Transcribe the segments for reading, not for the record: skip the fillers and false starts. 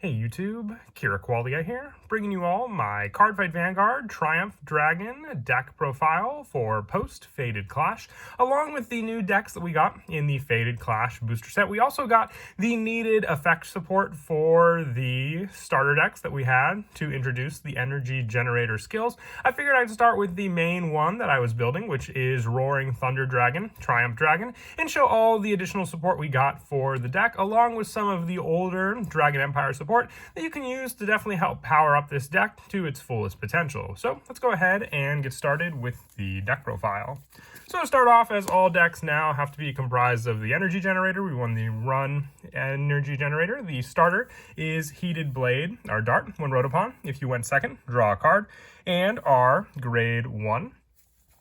Hey YouTube, Kira Qualia here, bringing you all my Cardfight Vanguard Triumph Dragon deck profile for post-Faded Clash, along with the new decks that we got in the Faded Clash booster set. We also got the needed effect support for the starter decks that we had to introduce the energy generator skills. I figured I'd start with the main one that I was building, which is Roaring Thunder Dragon, Triumph Dragon, and show all the additional support we got for the deck, along with some of the older Dragon Empire support that you can use to definitely help power up this deck to its fullest potential. So let's go ahead and get started with the deck profile. So to start off, as all decks now have to be comprised of the energy generator, we want the run energy generator. The starter is Heated Blade, our dart. When rode upon, if you went second, draw a card. And our grade 1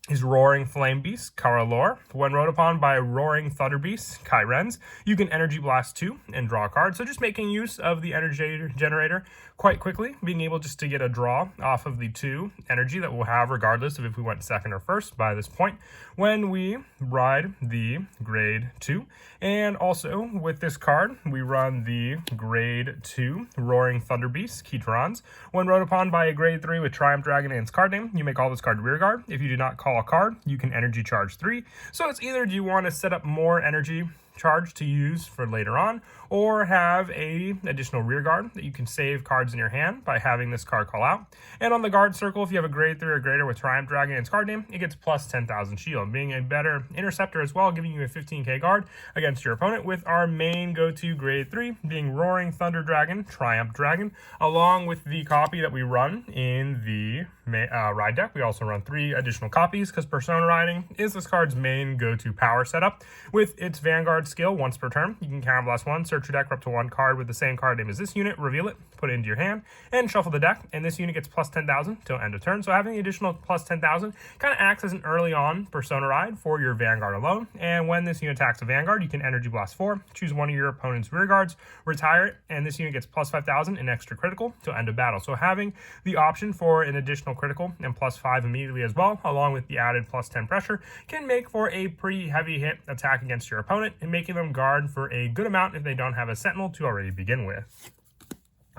is Roaring Flame Beast, Karalor. When rode upon by Roaring Thunder Beast, Kyrenz, you can Energy Blast 2 and draw a card. So just making use of the energy generator quite quickly, being able just to get a draw off of the 2 energy that we'll have regardless of if we went second or first by this point when we ride the grade 2. And also with this card, we run the grade 2 Roaring Thunder Beast, Keatrons. When rode upon by a grade 3 with Triumph Dragon and its card name, you may call this card rear guard. If you do not call a card, you can energy charge 3. So it's either do you want to set up more energy charge to use for later on, or have a additional rear guard that you can save cards in your hand by having this card call out. And on the guard circle, if you have a grade 3 or greater with Triumph Dragon and its card name, it gets plus 10,000 shield, being a better interceptor as well, giving you a 15k guard against your opponent, with our main go-to grade 3 being Roaring Thunder Dragon, Triumph Dragon, along with the copy that we run in the ride deck. We also run 3 additional copies because Persona Riding is this card's main go-to power setup. With its Vanguard skill, once per turn, you can Counterblast 1, search your deck for up to 1 card with the same card name as this unit, reveal it, put it into your hand, and shuffle the deck, and this unit gets plus 10,000 till end of turn. So having the additional plus 10,000 kind of acts as an early on Persona Ride for your Vanguard alone, and when this unit attacks a Vanguard, you can Energy Blast 4, choose one of your opponent's rear guards, retire it, and this unit gets plus 5,000 in extra critical till end of battle. So having the option for an additional critical and plus 5 immediately as well, along with the added plus 10 pressure, can make for a pretty heavy hit attack against your opponent, and making them guard for a good amount if they don't have a Sentinel to already begin with.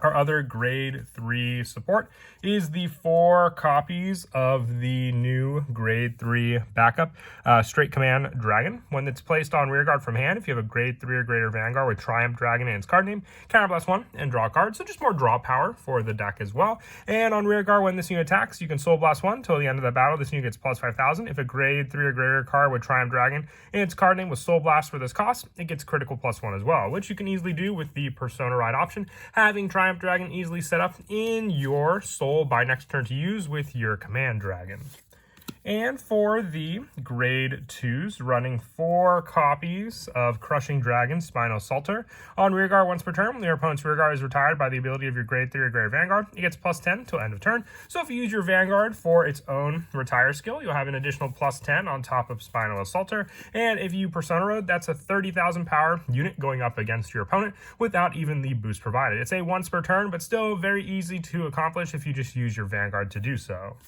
Our other grade 3 support is the 4 copies of the new grade 3 backup Straight Command Dragon. When it's placed on rearguard from hand, if you have a grade 3 or greater Vanguard with Triumph Dragon and its card name, Counterblast 1 and draw a card. So just more draw power for the deck as well. And on rearguard, when this unit attacks, you can Soul Blast 1 till the end of the battle. This unit gets plus 5,000. If a grade 3 or greater card with Triumph Dragon and its card name with Soul Blast for this cost, it gets critical plus 1 as well, which you can easily do with the Persona Ride option, having Triumph Dragon easily set up in your soul by next turn to use with your command dragon. And for the grade 2s, running 4 copies of Crushing Dragon, Spino Salter. On rearguard once per turn, when your opponent's rearguard is retired by the ability of your grade 3 or greater Vanguard, it gets plus 10 till end of turn. So if you use your Vanguard for its own retire skill, you'll have an additional plus 10 on top of Spino Assaulter. And if you Persona Road, that's a 30,000 power unit going up against your opponent without even the boost provided. It's a once per turn, but still very easy to accomplish if you just use your Vanguard to do so.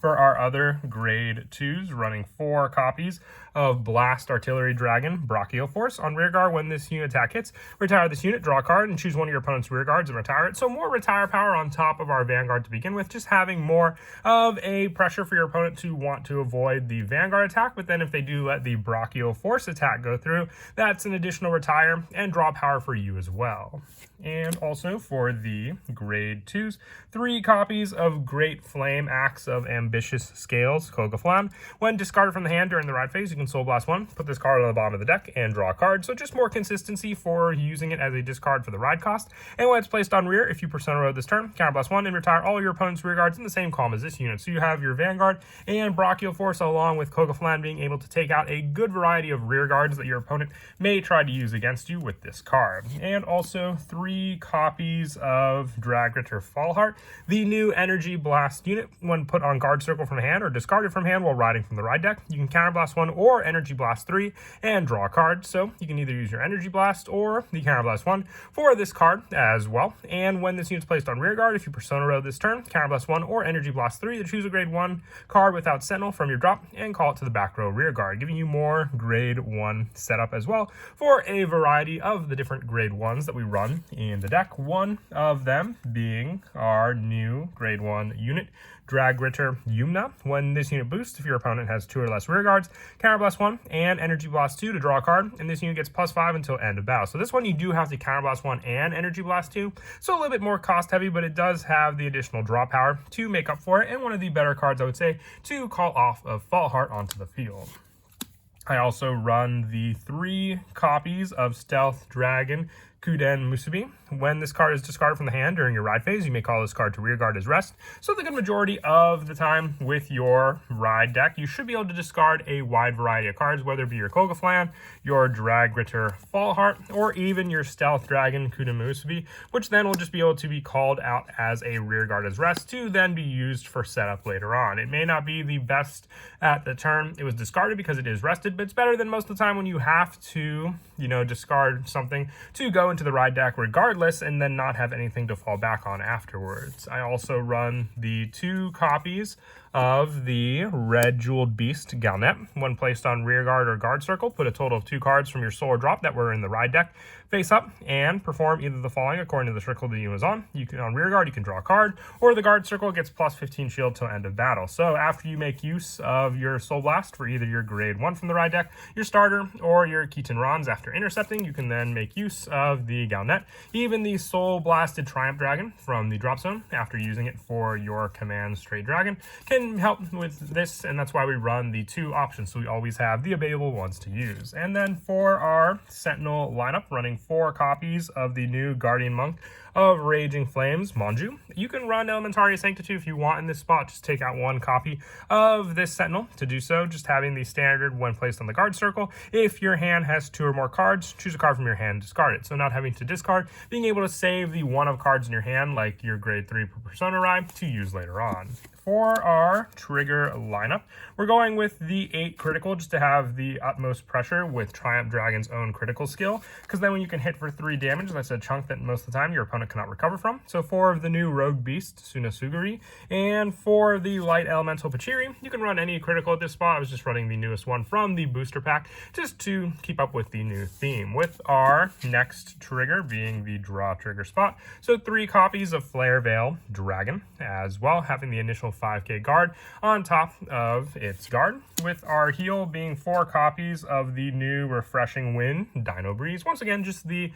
For our other grade 2s, running 4 copies of Blast Artillery Dragon, Brachial Force. On rearguard, when this unit attack hits, retire this unit, draw a card, and choose one of your opponent's rear guards and retire it. So more retire power on top of our Vanguard to begin with, just having more of a pressure for your opponent to want to avoid the Vanguard attack. But then if they do let the Brachial Force attack go through, that's an additional retire and draw power for you as well. And also for the grade 2s, 3 copies of Great Flame Axe of Ambitious Scales, Kogaflam. When discarded from the hand during the ride phase, you can Soul Blast 1, put this card on the bottom of the deck, and draw a card. So just more consistency for using it as a discard for the ride cost. And when it's placed on rear, if you Persona Road this turn, Counterblast 1 and retire all your opponent's rear guards in the same column as this unit. So you have your Vanguard and Brachial Force along with Kogaflam being able to take out a good variety of rear guards that your opponent may try to use against you with this card. And also 3 copies of Dragritter Fallheart, the new Energy Blast unit. When put on guard Guard Circle from hand or discard it from hand while riding from the ride deck. You can Counterblast 1 or Energy Blast 3 and draw a card. So you can either use your Energy Blast or the Counterblast 1 for this card as well. And when this unit's placed on rear guard, if you Persona Row this turn, Counterblast 1 or Energy Blast 3 to choose a grade 1 card without Sentinel from your drop and call it to the back row rear guard, giving you more grade 1 setup as well for a variety of the different grade 1s that we run in the deck. One of them being our new grade 1 unit, Dragritter Yumna. When this unit boosts, if your opponent has 2 or less rear guards, Counterblast 1 and Energy Blast 2 to draw a card, and this unit gets +5 until end of battle. So this one you do have to Counterblast 1 and Energy Blast 2, so a little bit more cost heavy, but it does have the additional draw power to make up for it, and one of the better cards, I would say, to call off of Fault Heart onto the field. I also run the 3 copies of Stealth Dragon Kuden Musubi. When this card is discarded from the hand during your ride phase, you may call this card to rear guard as rest. So the good majority of the time with your ride deck, you should be able to discard a wide variety of cards, whether it be your Kogaflan, your Dragritter Fault Heart, or even your Stealth Dragon Kuden Musubi, which then will just be able to be called out as a rear guard as rest to then be used for setup later on. It may not be the best at the turn it was discarded because it is rested, but it's better than most of the time when you have to, discard something to go into the ride deck regardless and then not have anything to fall back on afterwards. I also run the 2 copies of the Red Jeweled Beast Galnet. When placed on rear guard or guard circle, put a total of 2 cards from your solar drop that were in the ride deck face up and perform either the following according to the circle the unit is on. You can, on rear guard, you can draw a card, or the guard circle gets +15 shield till end of battle. So after you make use of your Soul Blast for either your grade 1 from the ride deck, your starter, or your Keaton Rons after intercepting, you can then make use of the Galnet. Even the Soul Blasted Triumph Dragon from the drop zone, after using it for your command straight dragon, can help with this, and that's why we run the 2 options, so we always have the available ones to use. And then for our Sentinel lineup, running 4 copies of the new Guardian Monk of Raging Flames, Monju. You can run Elementaria Sanctitude if you want in this spot. Just take out 1 copy of this Sentinel to do so, just having the standard when placed on the guard circle. If your hand has 2 or more cards, choose a card from your hand, discard it. So not having to discard, being able to save the 1 of cards in your hand, like your grade 3 Persona Ride, to use later on. For our trigger lineup, we're going with the 8 critical just to have the utmost pressure with Triumph Dragon's own critical skill, because then when you can hit for 3 damage, that's a chunk that most of the time your opponent cannot recover from. So 4 of the new Rogue Beast, Sunasuguri, and for the Light Elemental Pachiri, you can run any critical at this spot. I was just running the newest one from the booster pack just to keep up with the new theme, with our next trigger being the draw trigger spot. So 3 copies of Flare Veil Dragon as well, having the initial 5k guard on top of its guard, with our heal being 4 copies of the new Refreshing Wind Dino Breeze. Once again, just the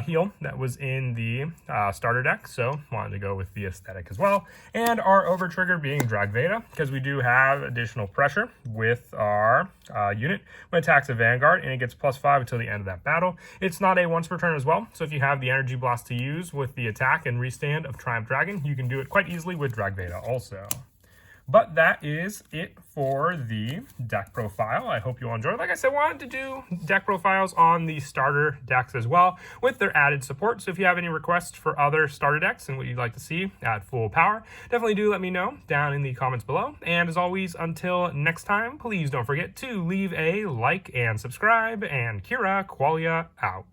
heal that was in the starter deck, so wanted to go with the aesthetic as well. And our over trigger being Drag Veda, because we do have additional pressure with our unit when it attacks a Vanguard, and it gets +5 until the end of that battle. It's not a once per turn as well, so if you have the Energy Blast to use with the attack and restand of Triumph Dragon, you can do it quite easily with Drag Veda also. But that is it for the deck profile. I hope you'll enjoy it. Like I said, I wanted to do deck profiles on the starter decks as well with their added support. So if you have any requests for other starter decks and what you'd like to see at full power, definitely do let me know down in the comments below. And as always, until next time, please don't forget to leave a like and subscribe. And Kira Qualia out.